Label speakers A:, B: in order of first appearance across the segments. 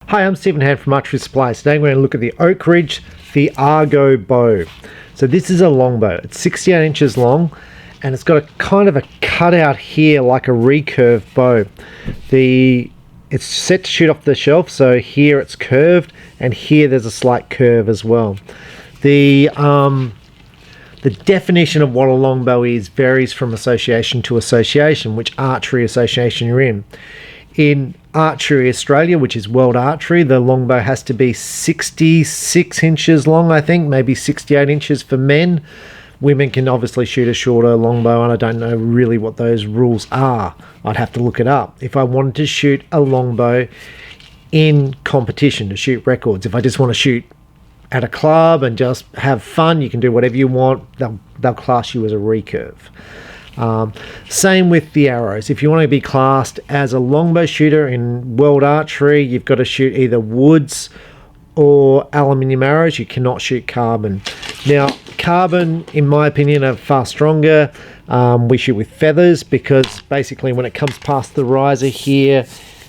A: Hi, I'm Stephen Hand from Archery Supplies. Today we're going to look at the Oak Ridge Thargo bow. So this is a longbow. It's 68 inches long and it's got a kind of a cutout here like a recurve bow. It's set to shoot off the shelf, so here it's curved and here there's a slight curve as well. The definition of what a longbow is varies from association to association, which archery association you're in. In Archery Australia, which is World Archery, the longbow has to be 66 inches long, I think, maybe 68 inches for men. Women can obviously shoot a shorter longbow, and I don't know really what those rules are. I'd have to look it up. If I wanted to shoot a longbow in competition, to shoot records, if I just want to shoot at a club and just have fun, you can do whatever you want. They'll class you as a recurve. Same with the arrows. If you want to be classed as a longbow shooter in World Archery, you've got to shoot either woods or aluminium arrows. You cannot shoot carbon. Now, carbon, in my opinion, are far stronger. We shoot with feathers because basically when it comes past the riser here,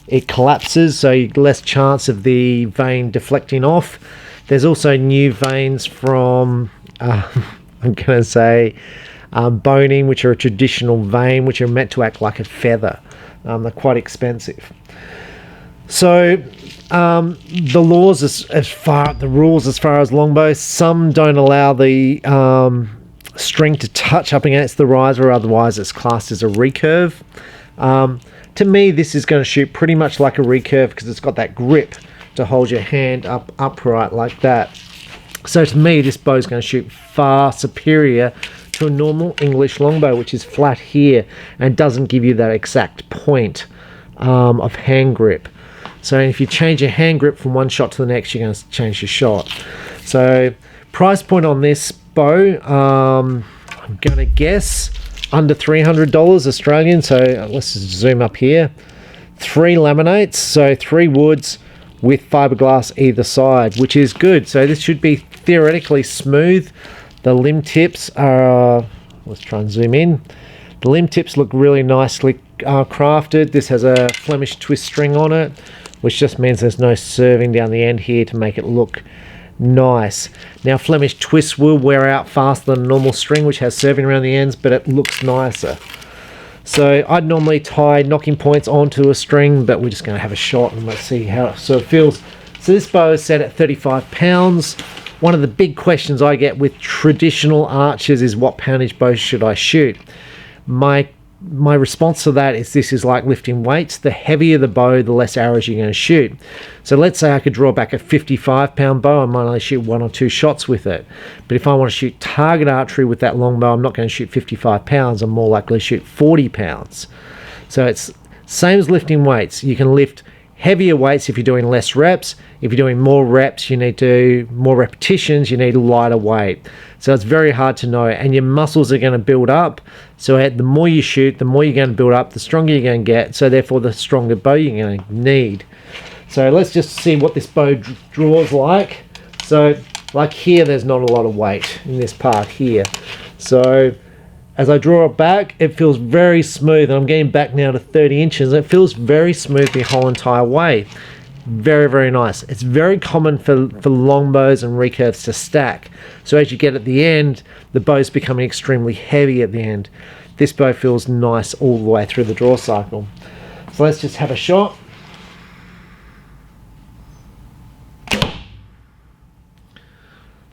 A: it collapses, so you less chance of the vein deflecting off. There's also new veins from, I'm going to say, boning, which are a traditional vein, which are meant to act like a feather. They're quite expensive. So the rules as far as longbows, some don't allow the string to touch up against the riser, otherwise it's classed as a recurve. To me, this is going to shoot pretty much like a recurve because it's got that grip to hold your hand upright like that. So to me, this bow is going to shoot far superior to a normal English longbow, which is flat here and doesn't give you that exact point of hand grip. So if you change your hand grip from one shot to the next, you're going to change your shot. So price point on this bow, I'm going to guess under $300 Australian. So let's just zoom up here. 3 laminates, so 3 woods with fiberglass either side, which is good. So this should be theoretically smooth. The limb tips are, let's try and zoom in. The limb tips look really nicely crafted. This has a Flemish twist string on it, which just means there's no serving down the end here to make it look nice. Now, Flemish twist will wear out faster than a normal string, which has serving around the ends, but it looks nicer. So I'd normally tie knocking points onto a string, but we're just going to have a shot and let's see how it sort of feels. So this bow is set at 35 pounds. One of the big questions I get with traditional archers is what poundage bow should I shoot? My response to that is this is like lifting weights. The heavier the bow, the less arrows you're going to shoot. So let's say I could draw back a 55-pound bow. I might only shoot 1 or 2 shots with it. But if I want to shoot target archery with that longbow, I'm not going to shoot 55 pounds. I'm more likely to shoot 40 pounds. So it's same as lifting weights. You can lift heavier weights if you're doing less reps. If you're doing more reps, you need to do more repetitions, you need a lighter weight. So it's very hard to know, and your muscles are going to build up. So the more you shoot, the more you're going to build up, the stronger you're going to get. So therefore, the stronger bow you're going to need. So let's just see what this bow draws like. So like here, there's not a lot of weight in this part here. So as I draw it back, it feels very smooth. And I'm getting back now to 30 inches. It feels very smooth the whole entire way. Very, very nice. It's very common for longbows and recurves to stack. So as you get at the end, the bow's becoming extremely heavy at the end. This bow feels nice all the way through the draw cycle. So let's just have a shot.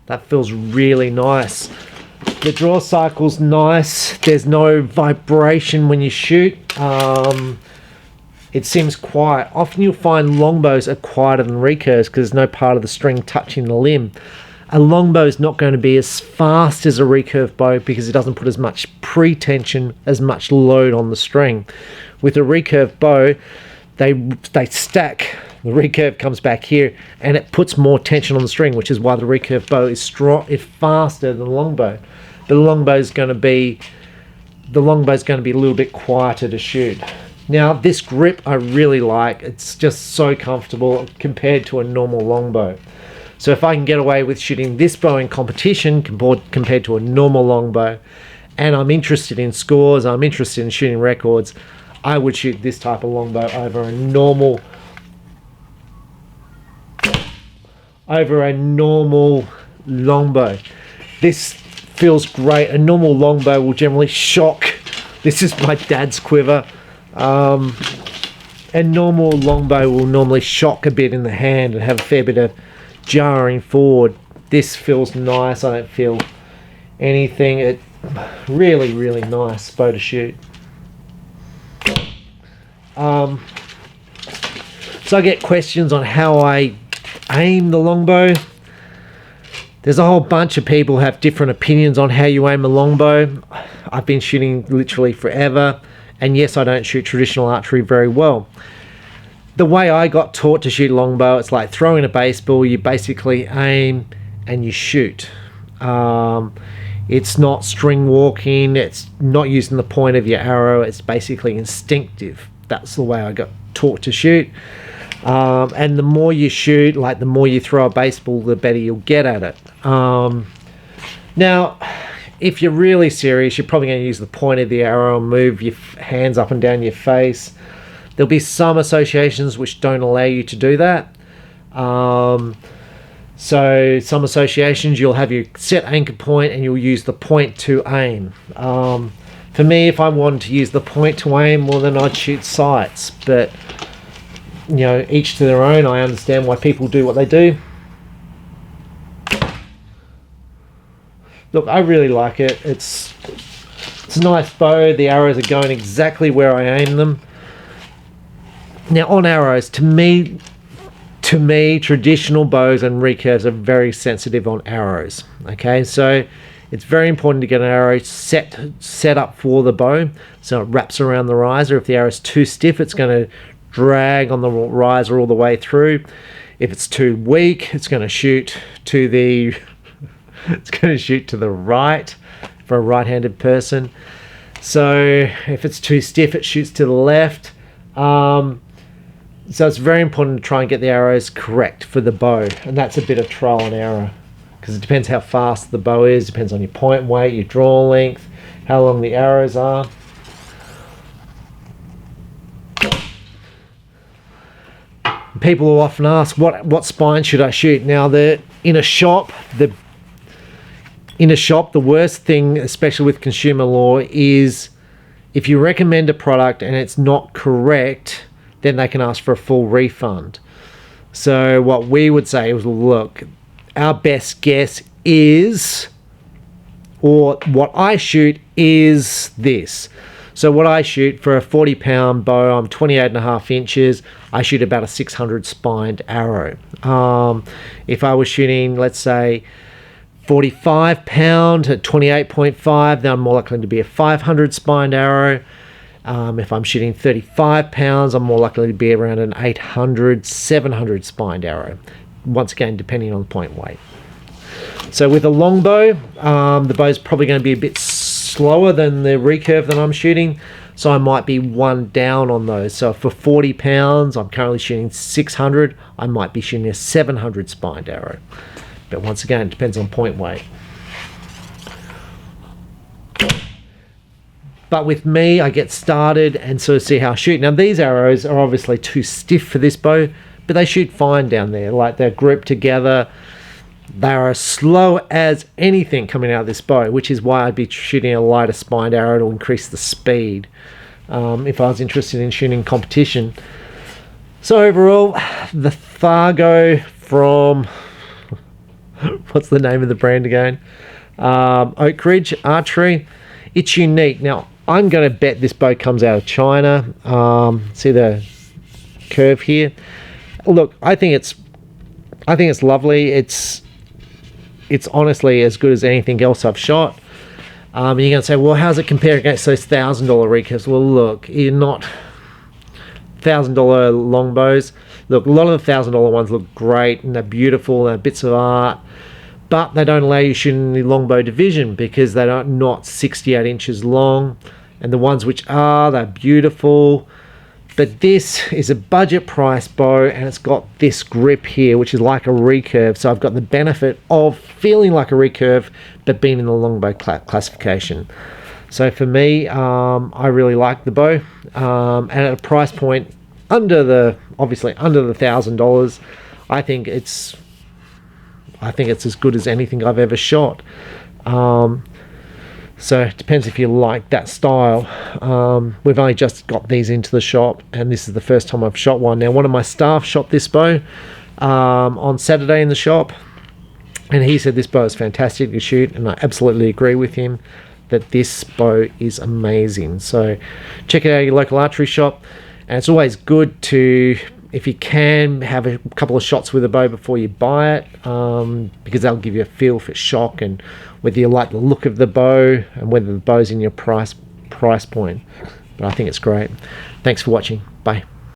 A: That feels really nice. The draw cycle's nice. There's no vibration when you shoot. It seems quiet. Often you'll find longbows are quieter than recurves because there's no part of the string touching the limb. A longbow is not going to be as fast as a recurve bow because it doesn't put as much pre-tension, as much load on the string. With a recurve bow, they stack. The recurve comes back here and it puts more tension on the string, which is why the recurve bow is faster than the longbow. But the longbow is going to be a little bit quieter to shoot. Now this grip I really like. It's just so comfortable compared to a normal longbow. So if I can get away with shooting this bow in competition compared to a normal longbow, and I'm interested in scores, I'm interested in shooting records, I would shoot this type of longbow over a normal over a normal longbow. This feels great. A normal longbow will generally shock. This is my dad's quiver. A normal longbow will normally shock a bit in the hand and have a fair bit of jarring forward. This feels nice. I don't feel anything. It really, really nice bow to shoot. So I get questions on how I aim the longbow. There's a whole bunch of people who have different opinions on how you aim a longbow. I've been shooting literally forever, and yes, I don't shoot traditional archery very well. The way I got taught to shoot longbow, it's like throwing a baseball. You basically aim and you shoot. It's not string walking. It's not using the point of your arrow. It's basically instinctive. That's the way I got taught to shoot. And the more you shoot, like the more you throw a baseball, the better you'll get at it. Now, if you're really serious, you're probably going to use the point of the arrow and move your hands up and down your face. There'll be some associations which don't allow you to do that. So some associations, you'll have your set anchor point and you'll use the point to aim. For me, if I wanted to use the point to aim, well, then I'd shoot sights. But, you know, each to their own. I understand why people do what they do. Look, I really like it. It's a nice bow. The arrows are going exactly where I aim them. Now, on arrows, to me, traditional bows and recurves are very sensitive on arrows. Okay, so it's very important to get an arrow set up for the bow so it wraps around the riser. If the arrow is too stiff, it's going to drag on the riser all the way through. If it's too weak, it's going to shoot to the right for a right-handed person. So if it's too stiff, it shoots to the left. So it's very important to try and get the arrows correct for the bow, and that's a bit of trial and error because it depends how fast the bow is, depends on your point weight, your draw length, how long the arrows are. People will often ask, what spine should I shoot? Now, in a shop, the worst thing, especially with consumer law, is if you recommend a product and it's not correct, then they can ask for a full refund. So what we would say is, look, our best guess is, or what I shoot is this. So what I shoot for a 40-pound bow, I'm 28.5 inches. I shoot about a 600 spined arrow. If I was shooting, let's say, 45 pound at 28.5, then I'm more likely to be a 500 spined arrow. If I'm shooting 35 pounds, I'm more likely to be around an 800, 700 spined arrow. Once again, depending on the point weight. So with a longbow, the bow's probably going to be a bit slower than the recurve that I'm shooting. So I might be one down on those. So for 40 pounds, I'm currently shooting 600. I might be shooting a 700 spined arrow. But once again, it depends on point weight. But with me, I get started and sort of see how I shoot. Now, these arrows are obviously too stiff for this bow, but they shoot fine down there. Like, they're grouped together. They are as slow as anything coming out of this bow, which is why I'd be shooting a lighter spined arrow to increase the speed if I was interested in shooting competition. So overall, the Thargo from... what's the name of the brand again? Oak Ridge Archery. It's unique. Now, I'm going to bet this bow comes out of China. See the curve here? Look, I think it's lovely. It's honestly as good as anything else I've shot. You're going to say, well, how's it compare against those $1,000 recurves? Well, look, you're not $1,000 longbows. Look, a lot of the $1,000 ones look great and they're beautiful, they're bits of art, but they don't allow you to shoot in the longbow division because they're not 68 inches long, and the ones which are, they're beautiful. But this is a budget price bow and it's got this grip here, which is like a recurve. So I've got the benefit of feeling like a recurve, but being in the longbow classification. So for me, I really like the bow. And at a price point obviously under the $1,000, I think it's I think it's as good as anything I've ever shot. So it depends if you like that style. We've only just got these into the shop, and this is the first time I've shot one. Now, one of my staff shot this bow on Saturday in the shop, and he said this bow is fantastic to shoot, and I absolutely agree with him that this bow is amazing. So check it out at your local archery shop, and it's always good to, if you can, have a couple of shots with a bow before you buy it, because they'll give you a feel for shock and whether you like the look of the bow and whether the bow's in your price point. But I think it's great. Thanks for watching. Bye.